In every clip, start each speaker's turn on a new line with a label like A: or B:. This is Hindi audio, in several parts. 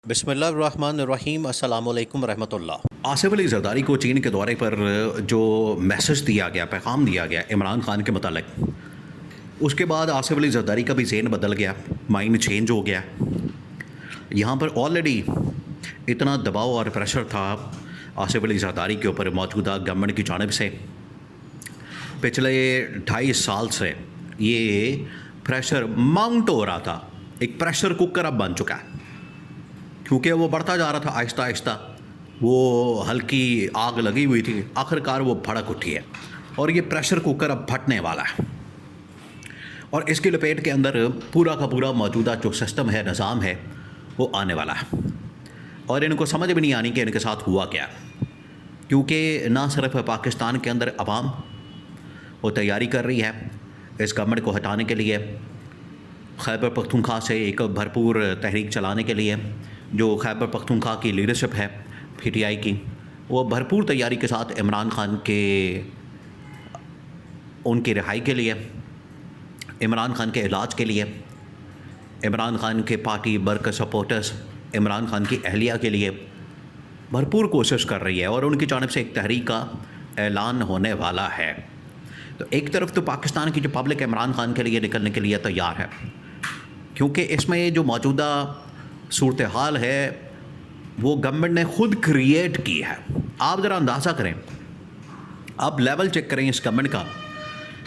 A: बिस्मिल्लाहिर्रहमानिर्रहीम अस्सलामुअलैकुम रहमतुल्लाह।
B: आसिफ अली जरदारी को चीन के दौरे पर जो मैसेज दिया गया, पैगाम दिया गया इमरान खान के मतलब, उसके बाद आसिफ अली जरदारी का भी ज़हन बदल गया, माइंड चेंज हो गया। यहाँ पर ऑलरेडी इतना दबाव और प्रेशर था आसिफ अली जरदारी के ऊपर मौजूदा गवर्नमेंट की जानिब से। पिछले 2.5 साल से ये प्रेशर माउंट हो रहा था, एक प्रेशर कुकर अब बन चुका है, क्योंकि वो बढ़ता जा रहा था आहिस्ता आहिस्ता। वो हल्की आग लगी हुई थी, आखिरकार वो भड़क उठी है और ये प्रेशर कुकर अब फटने वाला है। और इसकी लपेट के अंदर पूरा का पूरा मौजूदा जो सिस्टम है, निज़ाम है, वो आने वाला है। और इनको समझ भी नहीं आनी कि इनके साथ हुआ क्या, क्योंकि ना सिर्फ पाकिस्तान के अंदर अवाम वो तैयारी कर रही है इस गवर्नमेंट को हटाने के लिए, खैबर पख्तूनख्वा से एक भरपूर तहरीक चलाने के लिए। जो खैबर पख्तूनख्वा की लीडरशिप है PTI की, वो भरपूर तैयारी के साथ इमरान खान के उनकी रिहाई के लिए, इमरान खान के इलाज के लिए, इमरान खान के party worker supporters, Imran Khan की अहलिया के लिए भरपूर कोशिश कर रही है। और उनकी जानिब से एक तहरीक का ऐलान होने वाला है। तो एक तरफ तो पाकिस्तान की जो पब्लिक इमरान खान के लिए निकलने के लिए तैयार है, क्योंकि इसमें जो मौजूदा सूरत हाल है वो गवर्नमेंट ने ख़ुद क्रिएट की है। आप ज़रा अंदाज़ा करें, आप लेवल चेक करें इस गवर्नमेंट का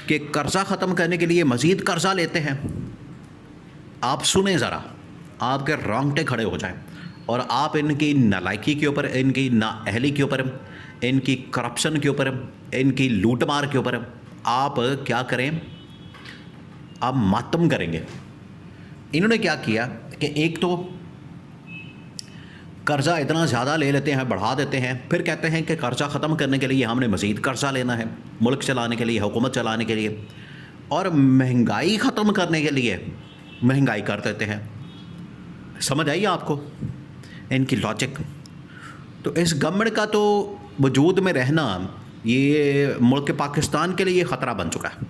B: कि कर्ज़ा ख़त्म करने के लिए मज़ीद कर्ज़ा लेते हैं। आप सुने ज़रा, आपके रोंगटे खड़े हो जाएं। और आप इनकी नालायकी के ऊपर, इनकी नाअहली के ऊपर, इनकी करप्शन के ऊपर, इनकी लूटमार के ऊपर आप क्या करें, आप मातम करेंगे। इन्होंने क्या किया कि एक तो कर्ज़ा इतना ज़्यादा ले लेते हैं, बढ़ा देते हैं, फिर कहते हैं कि कर्ज़ा ख़त्म करने के लिए हमने मज़ीद कर्ज़ा लेना है, मुल्क चलाने के लिए, हुकूमत चलाने के लिए, और महंगाई ख़त्म करने के लिए महंगाई कर देते हैं। समझ आई आपको इनकी लॉजिक? तो इस गवर्नमेंट का तो वजूद में रहना ये मुल्क पाकिस्तान के लिए ख़तरा बन चुका है,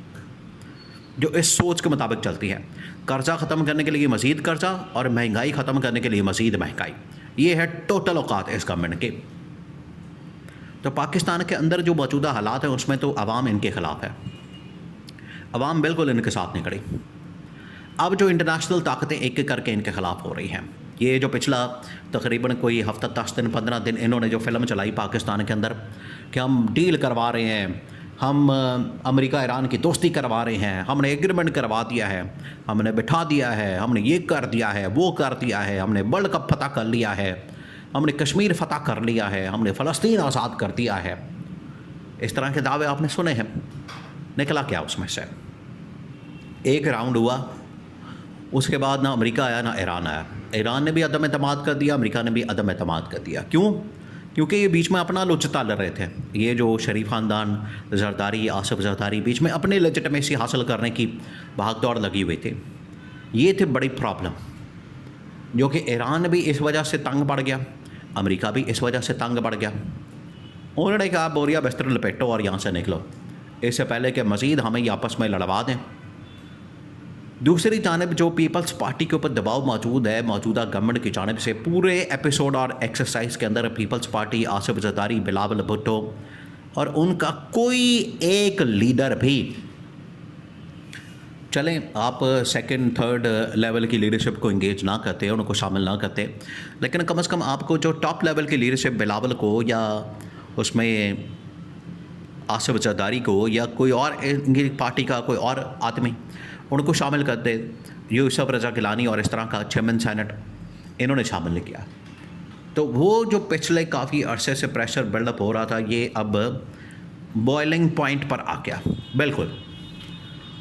B: जो इस सोच के मुताबिक चलती है। कर्ज़ा ख़त्म करने के लिए मज़ीद कर्ज़ा और महंगाई ख़त्म करने के लिए मज़ीद महंगाई। ये है टोटल औकात इस गवर्नमेंट के। तो पाकिस्तान के अंदर जो मौजूदा हालात हैं उसमें तो अवाम इनके ख़िलाफ़ है, अवाम बिल्कुल इनके साथ नहीं खड़ी। अब जो इंटरनेशनल ताकतें एक एक करके इनके ख़िलाफ़ हो रही हैं, ये जो पिछला तकरीबन कोई हफ़्ता 10 दिन 15 दिन इन्होंने जो फ़िल्म चलाई पाकिस्तान के अंदर कि हम डील करवा रहे हैं, हम अमेरिका ईरान की दोस्ती करवा रहे हैं, हमने एग्रीमेंट करवा दिया है, हमने बिठा दिया है, हमने ये कर दिया है, वो कर दिया है, हमने वर्ल्ड कप फ़तह कर लिया है, हमने कश्मीर फ़तह कर लिया है, हमने फ़लस्तीन आज़ाद कर दिया है। इस तरह के दावे आपने सुने हैं। निकला क्या उसमें से? एक राउंड हुआ, उसके बाद ना अमेरिका आया ना ईरान आया। ईरान ने भी अदम एतमाद कर दिया, अमेरिका ने भी अदम एतमाद कर दिया। क्यों? क्योंकि ये बीच में अपना लुच ताल रहे थे। ये जो शरीफ ख़ानदान, जरदारी, आसिफ जरदारी बीच में अपने लेजिटिमेसी हासिल करने की भाग दौड़ लगी हुई थी। ये थे बड़ी प्रॉब्लम, जो कि ईरान भी इस वजह से तंग पड़ गया, अमेरिका भी इस वजह से तंग पड़ गया। उन्होंने कहा बोरिया बिस्तर लपेटो और यहाँ से निकलो, इससे पहले कि मज़ीद हमें आपस में लड़वा दें। दूसरी जानब जो पीपल्स पार्टी के ऊपर दबाव मौजूद है मौजूदा गवर्नमेंट की जानब से, पूरे एपिसोड और एक्सरसाइज के अंदर पीपल्स पार्टी, आसिफ जरदारी, बिलावल भुट्टो और उनका कोई एक लीडर भी, चलें आप सेकंड थर्ड लेवल की लीडरशिप को इंगेज ना करते, उनको शामिल ना करते, लेकिन कम से कम आपको जो टॉप लेवल की लीडरशिप बिलावल को या उसमें आसिफ जरदारी को या कोई और इनकी पार्टी का कोई और आदमी, उनको शामिल कर दे। यूसुफ रज़ा गिलानी और इस तरह का चेयरमैन सेनेट इन्होंने शामिल नहीं किया। तो वो जो पिछले काफ़ी अरसे से प्रेशर बिल्डअप हो रहा था, ये अब बॉइलिंग पॉइंट पर आ गया बिल्कुल।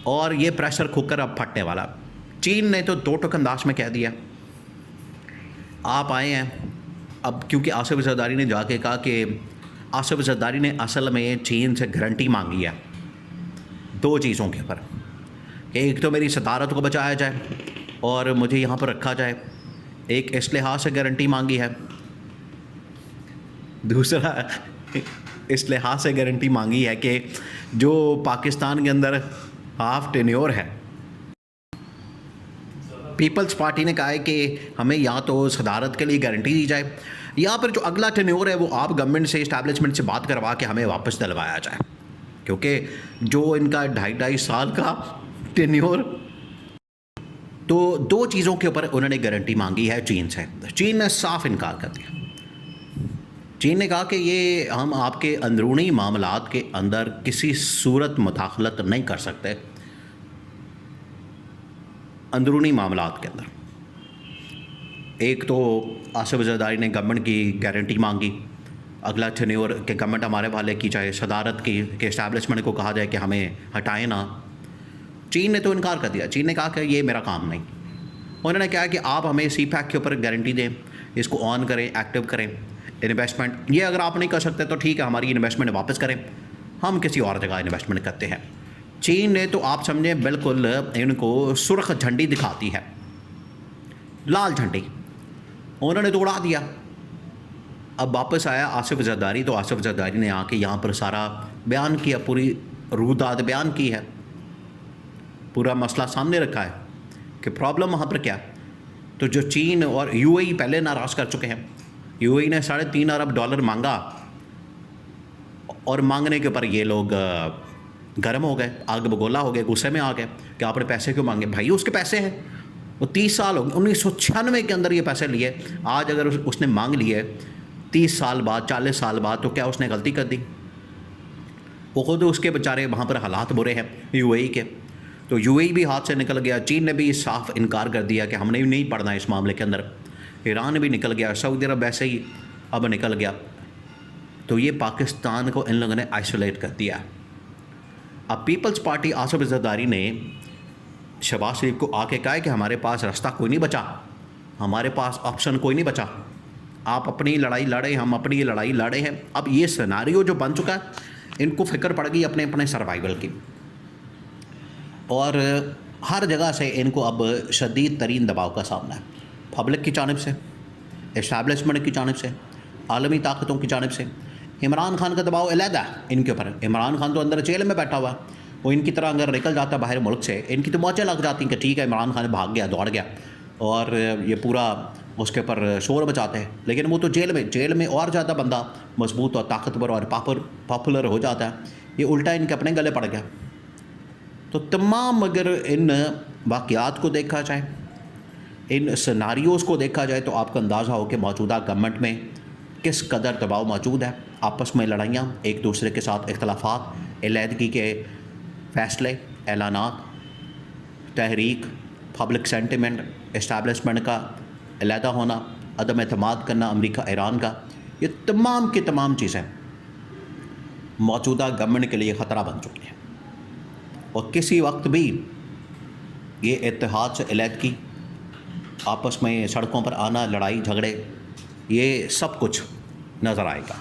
B: और ये प्रेशर कुकर अब फटने वाला। चीन ने तो दो टुक अंदाज में कह दिया, आप आए हैं अब, क्योंकि आसिफ जरदारी ने जाके कहा कि आसिफ जरदारी ने असल में चीन से गारंटी मांगी है 2 चीज़ों के ऊपर। एक तो मेरी सदारत को बचाया जाए और मुझे यहाँ पर रखा जाए, एक इस लिहाज से गारंटी मांगी है, दूसरा इस लिहाज से गारंटी मांगी है कि जो पाकिस्तान के अंदर हाफ टेन्योर है पीपल्स पार्टी ने कहा है कि हमें या तो सदारत के लिए गारंटी दी जाए या फिर जो अगला टेन्योर है वो आप गवर्नमेंट से, इस्टेब्लिशमेंट से बात करवा के हमें वापस दिलवाया जाए, क्योंकि जो इनका 2.5 साल का टेन्योर, तो 2 चीज़ों के ऊपर उन्होंने गारंटी मांगी है चीन से। चीन ने साफ इनकार कर दिया। चीन ने कहा कि ये हम आपके अंदरूनी मामलात के अंदर किसी सूरत मुदाखलत नहीं कर सकते, अंदरूनी मामलात के अंदर। एक तो आसिफ जरदारी ने गवर्नमेंट की गारंटी मांगी, अगला टेन्योर के गवर्नमेंट हमारे वाले की चाहे सदारत की के इस्टेब्लिशमेंट को कहा जाए कि हमें हटाए ना। चीन ने तो इनकार कर दिया। चीन ने कहा कि ये मेरा काम नहीं। उन्होंने कहा कि आप हमें CPEC के ऊपर गारंटी दें, इसको ऑन करें, एक्टिव करें, इन्वेस्टमेंट ये अगर आप नहीं कर सकते तो ठीक है, हमारी इन्वेस्टमेंट वापस करें, हम किसी और जगह इन्वेस्टमेंट करते हैं। चीन ने तो आप समझें बिल्कुल इनको सुर्ख झंडी दिखाती है, लाल झंडी, उन्होंने तो उड़ा दिया। अब वापस आया आसिफ जरदारी, तो आसिफ जरदारी ने आके यहाँ पर सारा बयान किया, पूरी रूदाद बयान की है, पूरा मसला सामने रखा है कि प्रॉब्लम वहाँ पर क्या। तो जो चीन और UAE पहले नाराज़ कर चुके हैं, UAE ने $3.5 अरब मांगा और मांगने के ऊपर ये लोग गर्म हो गए, आग बगोला हो गए, गुस्से में आ गए कि आपने पैसे क्यों मांगे। भाई उसके पैसे हैं, वो 30 साल हो गए, 1996 के अंदर ये पैसे लिए। आज अगर उसने मांग लिए 30 साल बाद, 40 साल बाद, तो क्या उसने गलती कर दी? वो खुद उसके बेचारे वहाँ पर हालात बुरे हैं UAE के, तो UAE भी हाथ से निकल गया। चीन ने भी साफ इनकार कर दिया कि हमने भी नहीं पढ़ना इस मामले के अंदर। ईरान भी निकल गया, सऊदी अरब वैसे ही अब निकल गया। तो ये पाकिस्तान को इन लोगों ने आइसोलेट कर दिया। अब पीपल्स पार्टी आसिफ जरदारी ने शहबाज शरीफ को आके कहा है कि हमारे पास रास्ता कोई नहीं बचा, हमारे पास ऑप्शन कोई नहीं बचा, आप अपनी लड़ाई लड़े, हम अपनी लड़ाई लड़े हैं। अब ये सिनेरियो जो बन चुका है, इनको फिक्र पड़ गई अपने अपने सर्वाइवल की, और हर जगह से इनको अब शदीद तरीन दबाव का सामना है, पब्लिक की जानिब से, इस्टेब्लिशमेंट की जानिब से, आलमी ताकतों की जानिब से। इमरान खान का दबाव अलहदा है इनके ऊपर। इमरान खान तो अंदर जेल में बैठा हुआ है, वो इनकी तरह अगर निकल जाता बाहर मुल्क से, इनकी तो मौजें लग जाती कि ठीक है इमरान खान भाग गया, दौड़ गया, और ये पूरा उसके ऊपर शोर मचाते हैं। लेकिन वो तो जेल में और ज़्यादा बंदा मजबूत और ताकतवर और पॉपुलर हो जाता है। ये उल्टा इनके अपने गले पड़ गया। तो तमाम अगर इन वाक़यात को देखा जाए, इन सिनारियोज़ को देखा जाए, तो आपको अंदाज़ा हो कि मौजूदा गवर्नमेंट में किस कदर दबाव मौजूद है। आपस में लड़ाइयाँ, एक दूसरे के साथ इख्तलाफात, अलहदगी के फ़ैसले, ऐलानात, तहरीक, पब्लिक सेंटिमेंट, इस्टेब्लिशमेंट का अलहदा होना, अदम एतमाद करना अमेरिका ईरान का, ये तमाम की तमाम चीज़ें मौजूदा गवर्नमेंट के लिए ख़तरा बन चुकी हैं। और किसी वक्त भी ये इत्तेहाद से अलहदगी, आपस में सड़कों पर आना, लड़ाई झगड़े, ये सब कुछ नज़र आएगा।